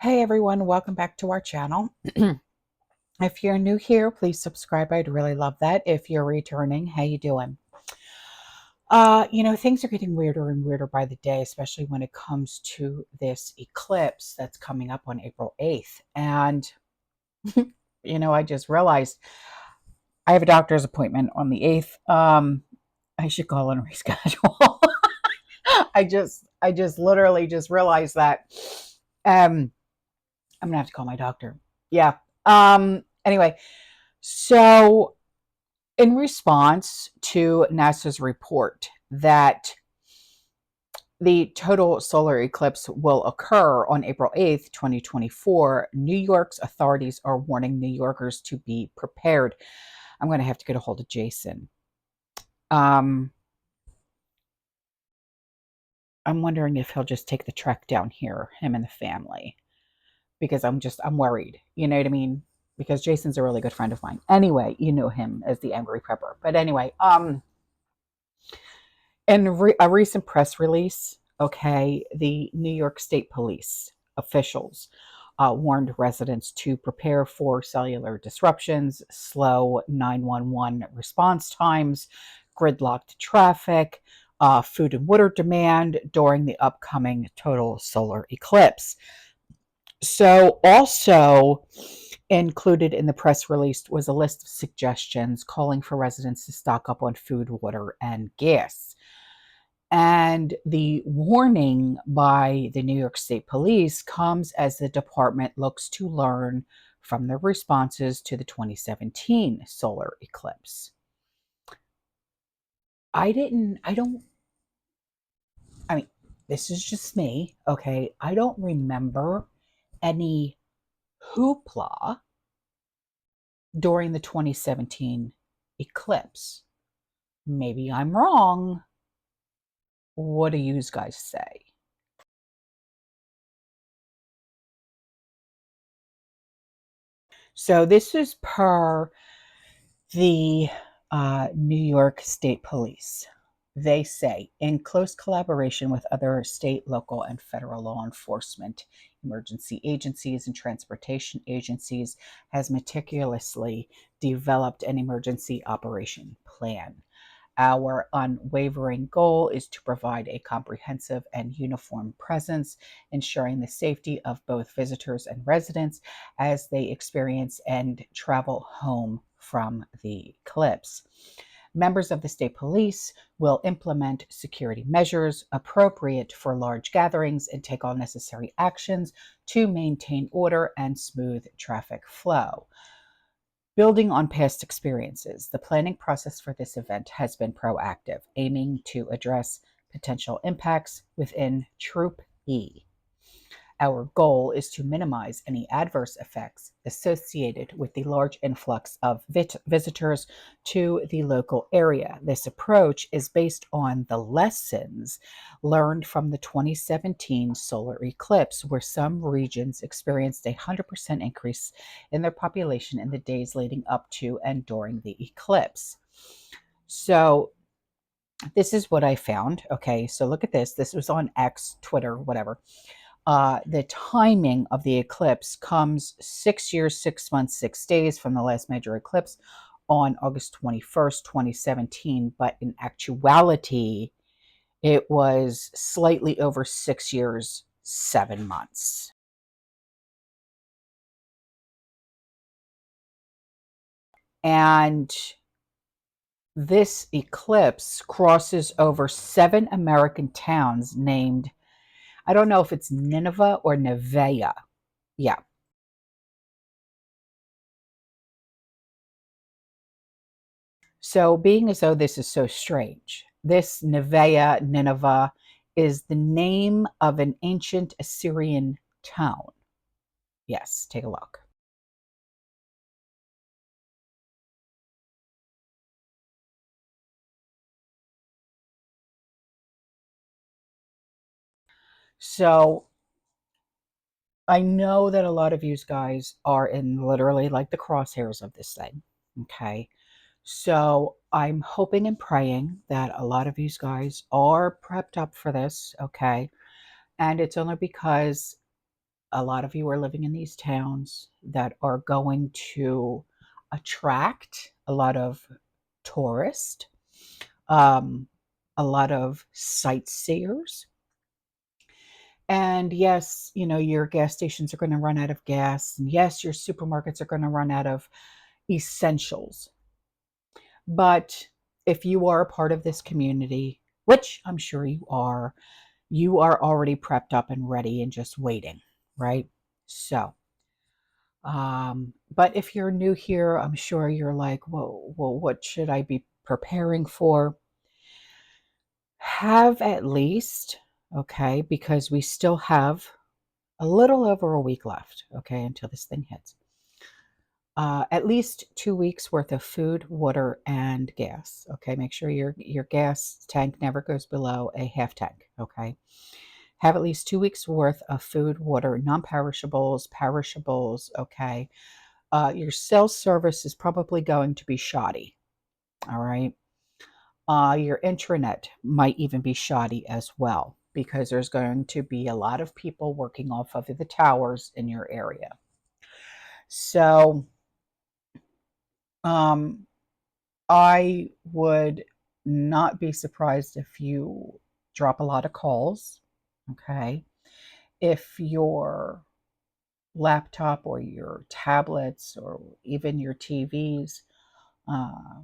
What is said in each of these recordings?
Hey everyone, welcome back to our channel. If you're new here, please subscribe. I'd really love that. If you're returning, how you doing? Things are getting weirder and weirder by the day, especially when it comes to this eclipse that's coming up on April 8th. And I just realized I have a doctor's appointment on the 8th. I should call and reschedule. I just literally just realized that. Um I'm gonna have to call my doctor. Yeah. Anyway, so in response to NASA's report that the total solar eclipse will occur on April 8th, 2024, New York's authorities are warning New Yorkers to be prepared. I'm going to have to get a hold of Jason. I'm wondering if he'll just take the trek down here, him and the family, because I'm worried. You know what I mean? Because Jason's a really good friend of mine. Anyway, you know him as the Angry Prepper. But anyway, in a recent press release, okay, the New York State Police officials warned residents to prepare for cellular disruptions, slow 911 response times, gridlocked traffic, food and water demand during the upcoming total solar eclipse. So, also included in the press release was a list of suggestions calling for residents to stock up on food, water, and gas. And the warning by the New York State Police comes as the department looks to learn from the responses to the 2017 solar eclipse. I mean, this is just me, okay? I don't remember any hoopla during the 2017 eclipse. Maybe I'm wrong. What do you guys say? So this is per the New York State Police. They say, in close collaboration with other state, local, and federal law enforcement, emergency agencies, and transportation agencies, has meticulously developed an emergency operation plan. Our unwavering goal is to provide a comprehensive and uniform presence, ensuring the safety of both visitors and residents as they experience and travel home from the eclipse. Members of the state police will implement security measures appropriate for large gatherings and take all necessary actions to maintain order and smooth traffic flow. Building on past experiences, the planning process for this event has been proactive, aiming to address potential impacts within Troop E. Our goal is to minimize any adverse effects associated with the large influx of visitors to the local area. This approach is based on the lessons learned from the 2017 solar eclipse, where some regions experienced a 100% increase in their population in the days leading up to and during the eclipse. So, this is what I found. Okay, so look at this. This was on X, Twitter, whatever. The timing of the eclipse comes 6 years, 6 months, 6 days from the last major eclipse on August 21st, 2017. But in actuality, it was slightly over 6 years, 7 months. And this eclipse crosses over 7 American towns named, I don't know if it's Nineveh or Nevea. Yeah. So, being as though this is so strange, this Nevea, Nineveh, is the name of an ancient Assyrian town. Yes, take a look. So, I know that a lot of you guys are in literally like the crosshairs of this thing. Okay. So, I'm hoping and praying that a lot of you guys are prepped up for this. Okay. And it's only because a lot of you are living in these towns that are going to attract a lot of tourists, um, a lot of sightseers. And yes, your gas stations are going to run out of gas. And yes, your supermarkets are going to run out of essentials. But if you are a part of this community, which I'm sure you are already prepped up and ready and just waiting, right? So, but if you're new here, I'm sure you're like, well, what should I be preparing for? Have at least, okay, because we still have a little over a week left, okay, until this thing hits. At least 2 weeks worth of food, water, and gas. Okay, make sure your gas tank never goes below a half tank. Okay, have at least 2 weeks worth of food, water, non-perishables, perishables. Okay, your cell service is probably going to be shoddy. All right, your intranet might even be shoddy as well because there's going to be a lot of people working off of the towers in your area. So, um, I would not be surprised if you drop a lot of calls, okay? If your laptop or your tablets or even your TVs uh,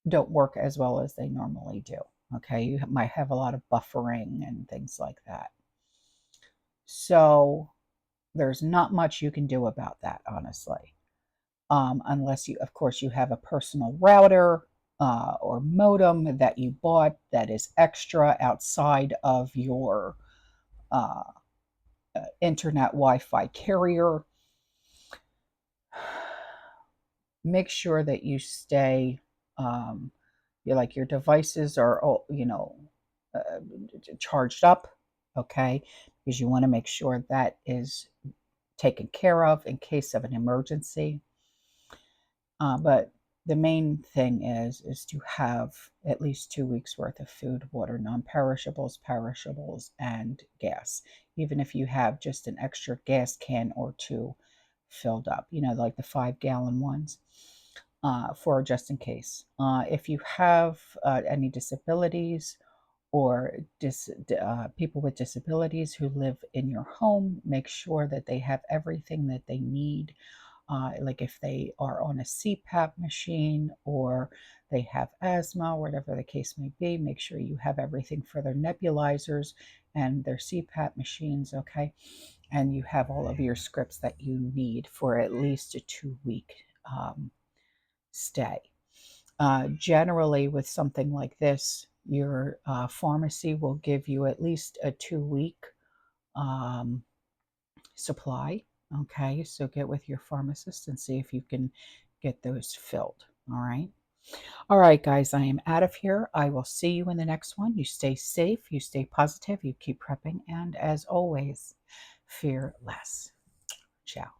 don't work as well as they normally do, okay? You might have a lot of buffering and things like that. So there's not much you can do about that, honestly. Unless you, of course, you have a personal router or modem that you bought that is extra outside of your uh, internet Wi-Fi carrier. Make sure that you stay, your devices are, uh, charged up, okay, because you want to make sure that is taken care of in case of an emergency. But the main thing is to have at least 2 weeks worth of food, water, non-perishables, perishables, and gas. Even if you have just an extra gas can or two filled up, like the 5-gallon ones, for just in case. If you have any disabilities or people with disabilities who live in your home, make sure that they have everything that they need. Like if they are on a CPAP machine or they have asthma, whatever the case may be, make sure you have everything for their nebulizers and their CPAP machines, okay? And you have all of your scripts that you need for at least a 2-week stay. Generally, with something like this, your pharmacy will give you at least a 2-week um, supply. Okay, so get with your pharmacist and see if you can get those filled. All right. All right, guys, I am out of here. I will see you in the next one. You stay safe, you stay positive, you keep prepping, and as always, fear less. Ciao.